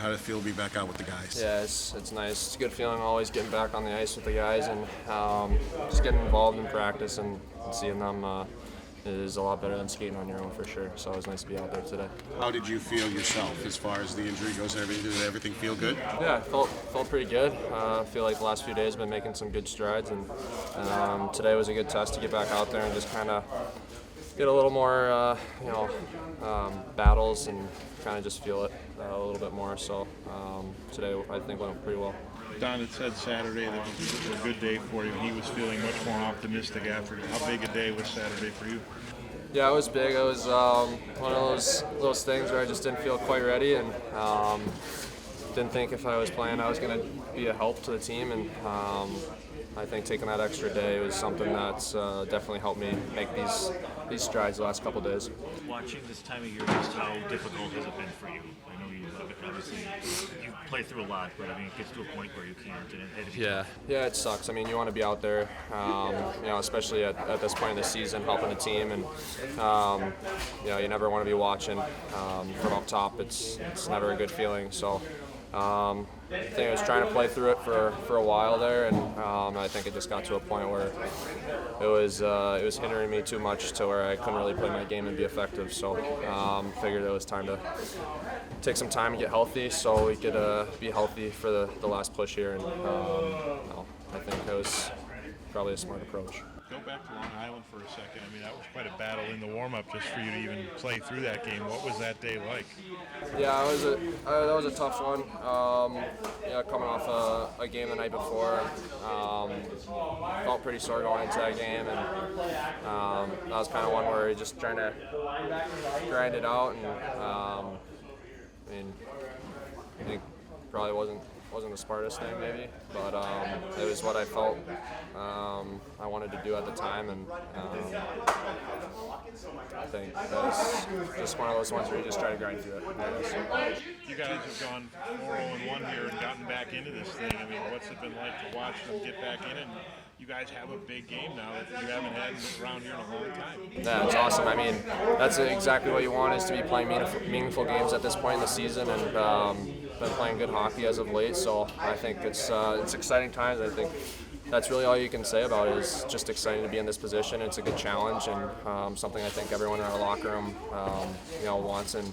How did it feel to be back out with the guys? Yeah, it's nice. It's a good feeling always getting back on the ice with the guys and just getting involved in practice and seeing them is a lot better than skating on your own for sure. So it was nice to be out there today. How did you feel yourself as far as the injury goes and everything? Did everything feel good? Yeah, I felt pretty good. I feel like the last few days I've been making some good strides, and today was a good test to get back out there and just kind of get a little more, battles and kind of just feel it a little bit more. So today I think went pretty well. Don had said Saturday that it was a good day for you. He was feeling much more optimistic after. How big a day was Saturday for you? Yeah, it was big. It was one of those things where I just didn't feel quite ready, and didn't think if I was playing I was going to be a help to the team. And I think taking that extra day was something that's definitely helped me make these strides the last couple of days. Watching this time of year, just how difficult has it been for you? I know you obviously you play through a lot, but I mean it gets to a point where you can't. And Yeah, it sucks. I mean, you want to be out there, especially at this point in the season, helping the team, and you never want to be watching from up top. It's never a good feeling. So. I think I was trying to play through it for a while there, and I think it just got to a point where it was hindering me too much to where I couldn't really play my game and be effective. So figured it was time to take some time and get healthy so we could be healthy for the last push here. And I think that was probably a smart approach. Go back to Long Island for a second. I mean, that was quite a battle in the warm-up just for you to even play through that game. What was that day like? Yeah, that was a tough one. Coming off a game the night before, felt pretty sore going into that game, and that was kind of one where you're just trying to grind it out. And I think probably wasn't the smartest thing maybe, but it was what I felt I wanted to do at the time, and I think that's just one of those ones where you just try to grind through it. You guys have gone 4-0-1 here and gotten back into this thing. I mean, what's it been like to watch them get back in? And you guys have a big game now that you haven't had around here in a long time. Yeah, it's awesome. I mean, that's exactly what you want, is to be playing meaningful games at this point in the season, and been playing good hockey as of late. So I think it's exciting times. I think that's really all you can say about it. Is just exciting to be in this position. It's a good challenge, and something I think everyone in our locker room wants and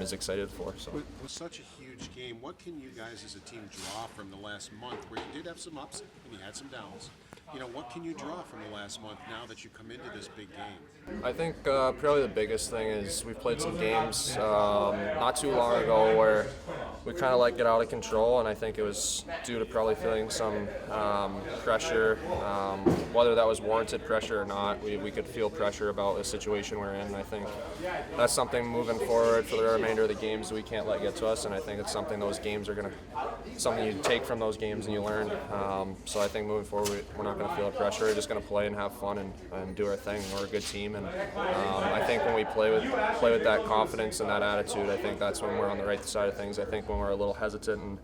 is excited for. So With such a huge game, what can you guys as a team draw from the last month, where you did have some ups and you had some downs? What can you draw from the last month now that you come into this big game? I think probably the biggest thing is we've played some games not too long ago where we kind of let get out of control, and I think it was due to probably feeling some pressure, whether that was warranted pressure or not. We could feel pressure about the situation we're in, and I think that's something moving forward for the remainder of the games we can't let get to us, and I think it's something those games are something you take from those games and you learn. So I think moving forward we're not going to feel the pressure. We're just going to play and have fun and do our thing. We're a good team, and I think when we play with that confidence and that attitude, I think that's when we're on the right side of things. I think when we're a little hesitant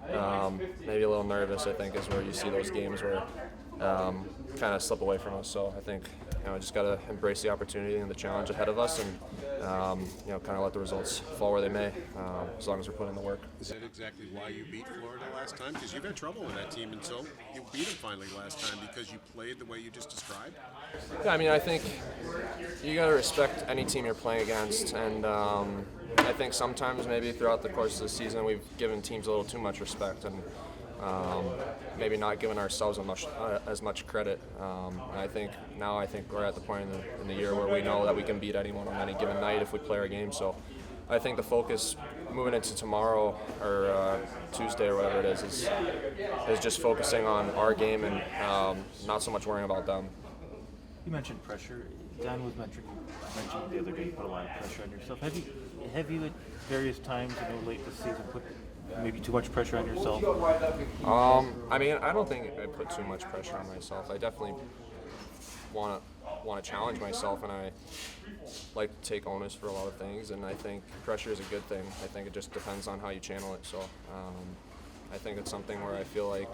and maybe a little nervous, I think is where you see those games where kind of slip away from us. So I think just got to embrace the opportunity and the challenge ahead of us, and kind of let the results fall where they may, as long as we're putting in the work. Is that exactly why you beat Florida last time? Because you've had trouble with that team, and so you beat them finally last time because you played the way you just described? Yeah, I mean, I think you got to respect any team you're playing against, and I think sometimes maybe throughout the course of the season we've given teams a little too much respect, and maybe not giving ourselves as much credit. I think we're at the point in the year where we know that we can beat anyone on any given night if we play our game. So I think the focus moving into tomorrow or Tuesday or whatever it is just focusing on our game and not so much worrying about them. You mentioned pressure. Dan was mentioned the other day you put a lot of pressure on yourself. Have you at various times late this season put maybe too much pressure on yourself? I mean, I don't think I put too much pressure on myself. I definitely want to challenge myself, and I like to take onus for a lot of things, and I think pressure is a good thing. I think it just depends on how you channel it. So I think it's something where I feel like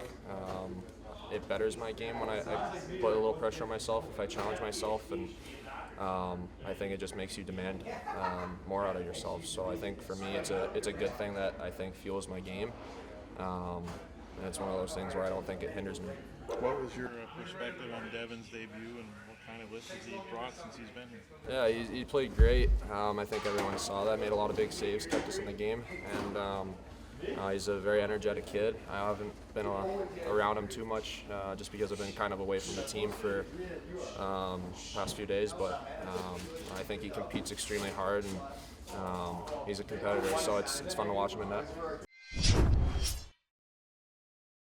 it betters my game when I put a little pressure on myself if I challenge myself, and I think it just makes you demand more out of yourself. So I think for me, it's a good thing that I think fuels my game. And it's one of those things where I don't think it hinders me. What was your perspective on Devin's debut, and what kind of lift has he brought since he's been here? Yeah, he played great. I think everyone saw that. Made a lot of big saves, kept us in the game, and he's a very energetic kid. I haven't been around him too much just because I've been kind of away from the team for past few days, but I think he competes extremely hard, and he's a competitor, so it's fun to watch him in that.